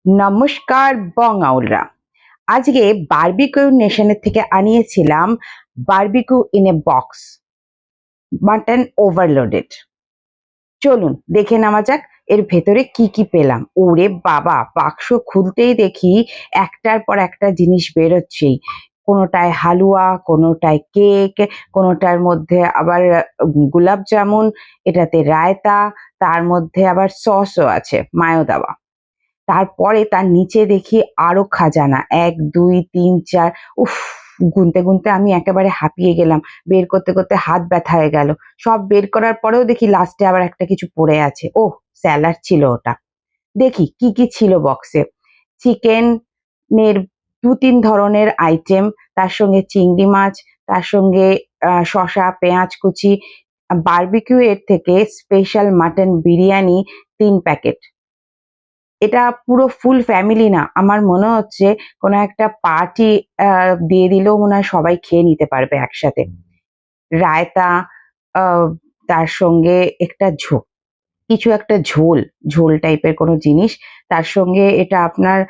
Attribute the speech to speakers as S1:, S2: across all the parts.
S1: নমস্কার বংআউলরা। আজকে বারবিকিউ নেশনের থেকে আনিয়েছিলাম barbecue in a box mutton overloaded. চলুন দেখে নেওয়া যাক এর ভেতরে কি কি পেলাম। ওরে বাবা, বাক্স খুলতেই দেখি একটার পর একটা জিনিস বেরোচ্ছেই। কোনোটায় হালুয়া, কোনোটায় কেক, কোনোটার মধ্যে আবার গোলাপ জামুন, এটাতে রায়তা, তার মধ্যে আবার সসও আছে মায়ো দেওয়া। তারপরে তার নিচে দেখি আরো খাজানা, ১ ২ ৩ ৪। উফ, গুনতে গুনতে আমি একেবারে হাঁপিয়ে গেলাম। বের করতে করতে হাত ব্যথা হয়ে গেল। সব বের করার পরেও দেখি লাস্টে আবার একটা কিছু পড়ে আছে। ওহ, স্যালাড ছিল ওটা। দেখি কি কি ছিল বক্সে। চিকেনের ২-৩ ধরনের আইটেম, তার সঙ্গে চিংড়ি মাছ, তার সঙ্গে শসা, পেঁয়াজ কুচি, বারবিকিউ এর থেকে স্পেশাল মাটন বিরিয়ানি ৩ প্যাকেট। এটা পুরো ফুল ফ্যামিলি না, আমার মনে হচ্ছে কোনো একটা পার্টি দিয়ে দিলেও মনে হয় সবাই খেয়ে নিতে পারবে একসাথে। রায়তা, আহ, তার সঙ্গে একটা কিছু একটা ঝোল ঝোল টাইপের কোনো জিনিস, তার সঙ্গে এটা আপনার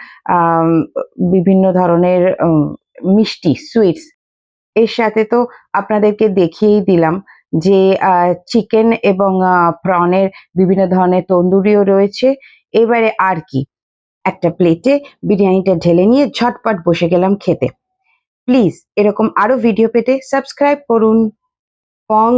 S1: বিভিন্ন ধরনের মিষ্টি সুইটস। এর সাথে তো আপনাদেরকে দেখিয়েই দিলাম যে চিকেন এবং প্রনের বিভিন্ন ধরনের তন্দুরিও রয়েছে। এবারে আর কি, একটা প্লেটে বিরিয়ানিটা ঢেলে নিয়ে ঝটপট বসে গেলাম খেতে। প্লিজ এরকম আরো ভিডিও পেতে সাবস্ক্রাইব করুন। বং